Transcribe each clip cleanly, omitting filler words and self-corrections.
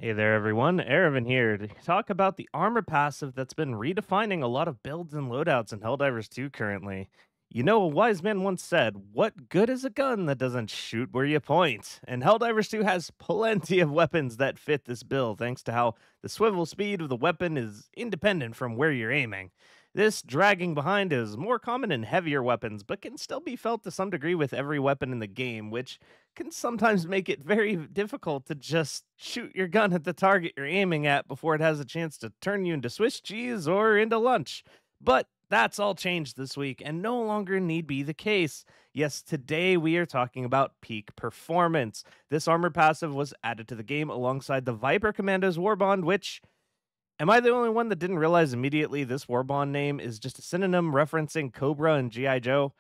Hey there, everyone. Erevan here to talk about the armor passive that's been redefining a lot of builds and loadouts in Helldivers 2 currently. You know, a wise man once said, "What good is a gun that doesn't shoot where you point?" And Helldivers 2 has plenty of weapons that fit this build, thanks to how the swivel speed of the weapon is independent from where you're aiming. This dragging behind is more common in heavier weapons, but can still be felt to some degree with every weapon in the game, which can sometimes make it very difficult to just shoot your gun at the target you're aiming at before it has a chance to turn you into Swiss cheese or into lunch. But that's all changed this week and no longer need be the case. Yes, today we are talking about peak performance. This armor passive was added to the game alongside the Viper Commando's Warbond, which, am I the only one that didn't realize immediately this Warbond name is just a synonym referencing Cobra and G.I. Joe?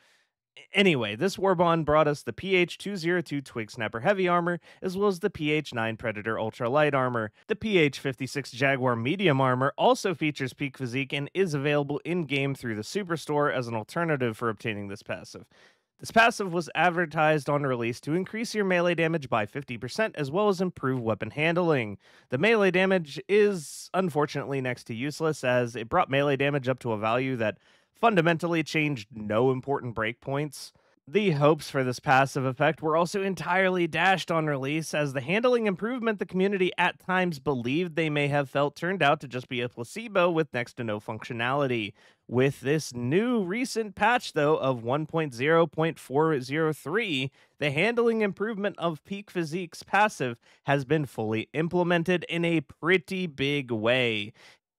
Anyway, this Warbond brought us the PH-202 Twig Snapper Heavy Armor, as well as the PH-9 Predator Ultra Light Armor. The PH-56 Jaguar Medium Armor also features peak physique and is available in-game through the Superstore as an alternative for obtaining this passive. This passive was advertised on release to increase your melee damage by 50% as well as improve weapon handling. The melee damage is unfortunately next to useless, as it brought melee damage up to a value that fundamentally changed no important breakpoints. The hopes for this passive effect were also entirely dashed on release, as the handling improvement the community at times believed they may have felt turned out to just be a placebo with next to no functionality. With this new recent patch, though, of 1.0.403, the handling improvement of Peak Physique's passive has been fully implemented in a pretty big way.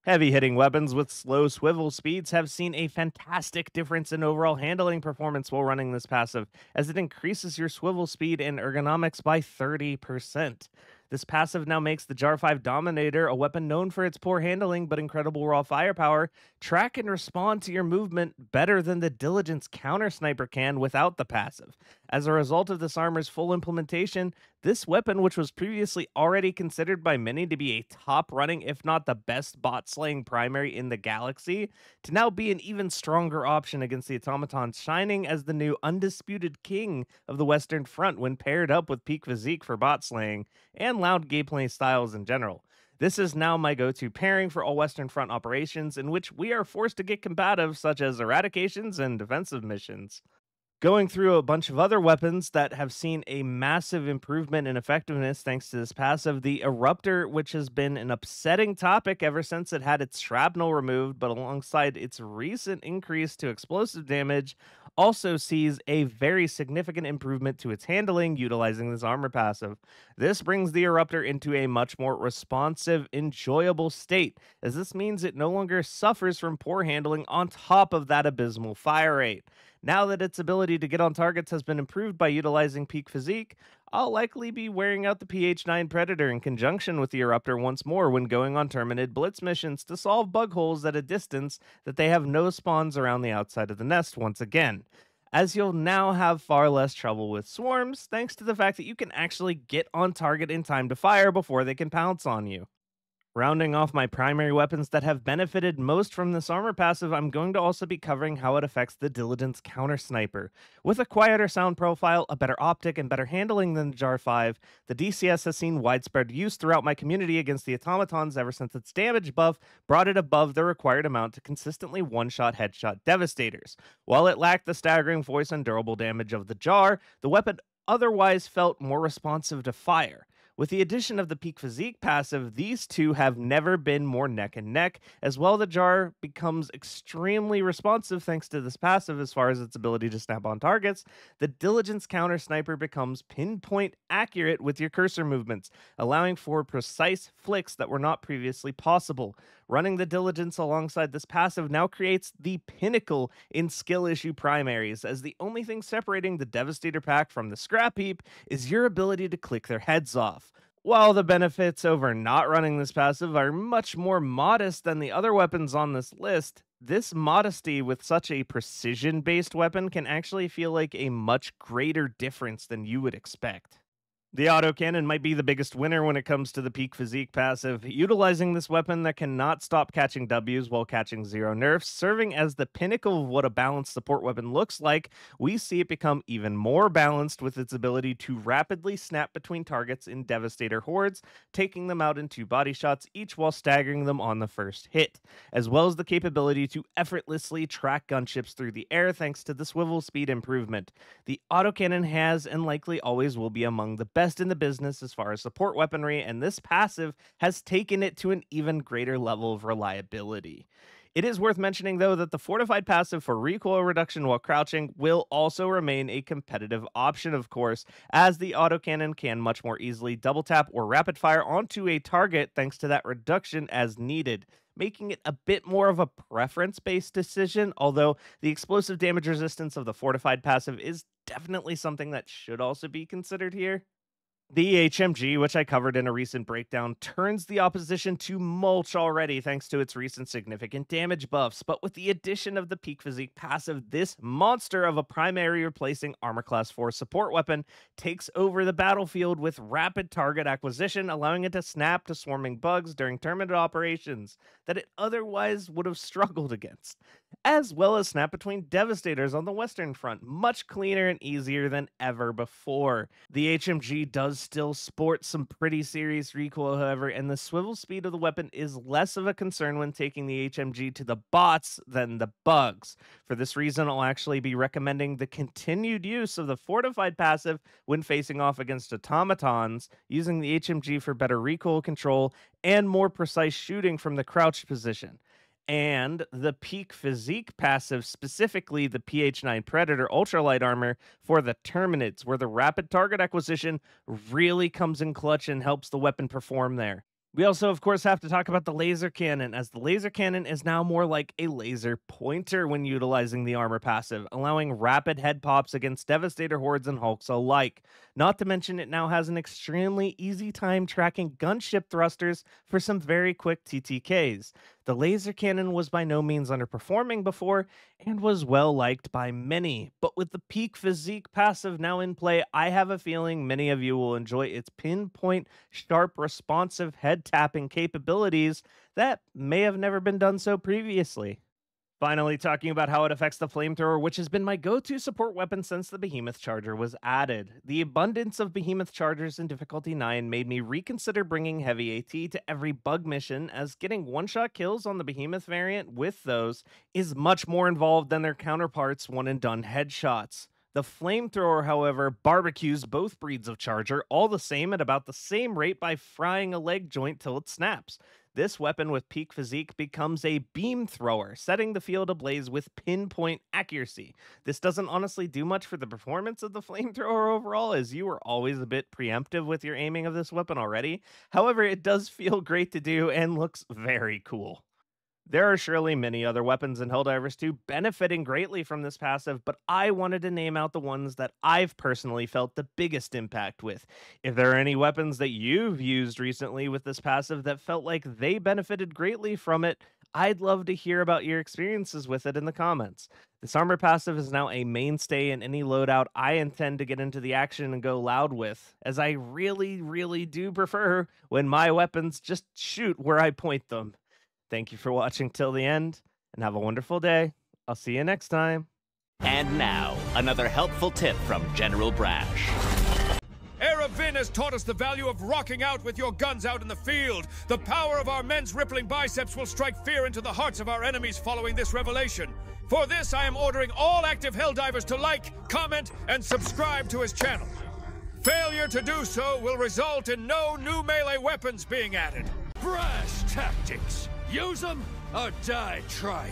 Heavy hitting weapons with slow swivel speeds have seen a fantastic difference in overall handling performance while running this passive, as it increases your swivel speed and ergonomics by 30%. This passive now makes the Jar 5 Dominator, a weapon known for its poor handling but incredible raw firepower, track and respond to your movement better than the Diligence Counter Sniper can without the passive. As a result of this armor's full implementation, this weapon, which was previously already considered by many to be a top running, if not the best bot slaying primary in the galaxy, to now be an even stronger option against the automatons, shining as the new undisputed king of the Western Front when paired up with peak physique for bot slaying and loud gameplay styles in general. This is now my go-to pairing for all Western Front operations in which we are forced to get combative, such as eradications and defensive missions. Going through a bunch of other weapons that have seen a massive improvement in effectiveness thanks to this passive, the Eruptor, which has been an upsetting topic ever since it had its shrapnel removed, but alongside its recent increase to explosive damage, also sees a very significant improvement to its handling utilizing this armor passive. This brings the Eruptor into a much more responsive, enjoyable state, as this means it no longer suffers from poor handling on top of that abysmal fire rate. Now that its ability to get on targets has been improved by utilizing Peak Physique, I'll likely be wearing out the PH9 Predator in conjunction with the Eruptor once more when going on Terminated Blitz missions to solve bug holes at a distance that they have no spawns around the outside of the nest once again, as you'll now have far less trouble with swarms thanks to the fact that you can actually get on target in time to fire before they can pounce on you. Rounding off my primary weapons that have benefited most from this armor passive, I'm going to also be covering how it affects the Diligence Counter Sniper. With a quieter sound profile, a better optic, and better handling than the Jar 5, the DCS has seen widespread use throughout my community against the automatons ever since its damage buff brought it above the required amount to consistently one-shot headshot devastators. While it lacked the staggering voice and durable damage of the Jar, the weapon otherwise felt more responsive to fire. With the addition of the Peak Physique passive, these two have never been more neck and neck. As well, the Jar becomes extremely responsive thanks to this passive as far as its ability to snap on targets. The Diligence Counter Sniper becomes pinpoint accurate with your cursor movements, allowing for precise flicks that were not previously possible. Running the Diligence alongside this passive now creates the pinnacle in skill issue primaries, as the only thing separating the Devastator pack from the Scrap Heap is your ability to click their heads off. While the benefits over not running this passive are much more modest than the other weapons on this list, this modesty with such a precision-based weapon can actually feel like a much greater difference than you would expect. The autocannon might be the biggest winner when it comes to the peak physique passive, utilizing this weapon that cannot stop catching Ws while catching 0 nerfs, serving as the pinnacle of what a balanced support weapon looks like. We see it become even more balanced with its ability to rapidly snap between targets in Devastator hordes, taking them out in 2 body shots each while staggering them on the first hit, as well as the capability to effortlessly track gunships through the air thanks to the swivel speed improvement. The autocannon has and likely always will be among the best in the business as far as support weaponry, and this passive has taken it to an even greater level of reliability. It is worth mentioning, though, that the fortified passive for recoil reduction while crouching will also remain a competitive option, of course, as the autocannon can much more easily double tap or rapid fire onto a target thanks to that reduction as needed, making it a bit more of a preference-based decision, although the explosive damage resistance of the fortified passive is definitely something that should also be considered here. The HMG, which I covered in a recent breakdown, turns the opposition to mulch already thanks to its recent significant damage buffs, but with the addition of the Peak Physique passive, this monster of a primary replacing Armor Class 4 support weapon takes over the battlefield with rapid target acquisition, allowing it to snap to swarming bugs during tournament operations that it otherwise would have struggled against, as well as snap between Devastators on the Western Front, much cleaner and easier than ever before. The HMG does still sport some pretty serious recoil, however, and the swivel speed of the weapon is less of a concern when taking the HMG to the bots than the bugs. For this reason, I'll actually be recommending the continued use of the fortified passive when facing off against automatons, using the HMG for better recoil control and more precise shooting from the crouched position. And the Peak Physique passive, specifically the PH9 Predator Ultralight Armor for the Terminates, where the rapid target acquisition really comes in clutch and helps the weapon perform there. We also, of course, have to talk about the laser cannon, as the laser cannon is now more like a laser pointer when utilizing the armor passive, allowing rapid head pops against Devastator hordes and Hulks alike. Not to mention, it now has an extremely easy time tracking gunship thrusters for some very quick TTKs. The laser cannon was by no means underperforming before, and was well liked by many, but with the Peak Physique passive now in play, I have a feeling many of you will enjoy its pinpoint, sharp, responsive head tapping capabilities that may have never been done so previously. Finally, talking about how it affects the Flamethrower, which has been my go-to support weapon since the Behemoth Charger was added. The abundance of Behemoth Chargers in difficulty 9 made me reconsider bringing heavy AT to every bug mission, as getting one-shot kills on the Behemoth variant with those is much more involved than their counterparts one-and-done headshots. The Flamethrower, however, barbecues both breeds of Charger all the same at about the same rate by frying a leg joint till it snaps. This weapon with Peak Physique becomes a beam thrower, setting the field ablaze with pinpoint accuracy. This doesn't honestly do much for the performance of the Flamethrower overall, as you are always a bit preemptive with your aiming of this weapon already. However, it does feel great to do and looks very cool. There are surely many other weapons in Helldivers 2 benefiting greatly from this passive, but I wanted to name out the ones that I've personally felt the biggest impact with. If there are any weapons that you've used recently with this passive that felt like they benefited greatly from it, I'd love to hear about your experiences with it in the comments. This armor passive is now a mainstay in any loadout I intend to get into the action and go loud with, as I really do prefer when my weapons just shoot where I point them. Thank you for watching till the end, and have a wonderful day. I'll see you next time. And now, another helpful tip from General Brash. Eruptor has taught us the value of rocking out with your guns out in the field. The power of our men's rippling biceps will strike fear into the hearts of our enemies following this revelation. For this, I am ordering all active Helldivers to like, comment, and subscribe to his channel. Failure to do so will result in no new melee weapons being added. Brash tactics. Use them or die trying.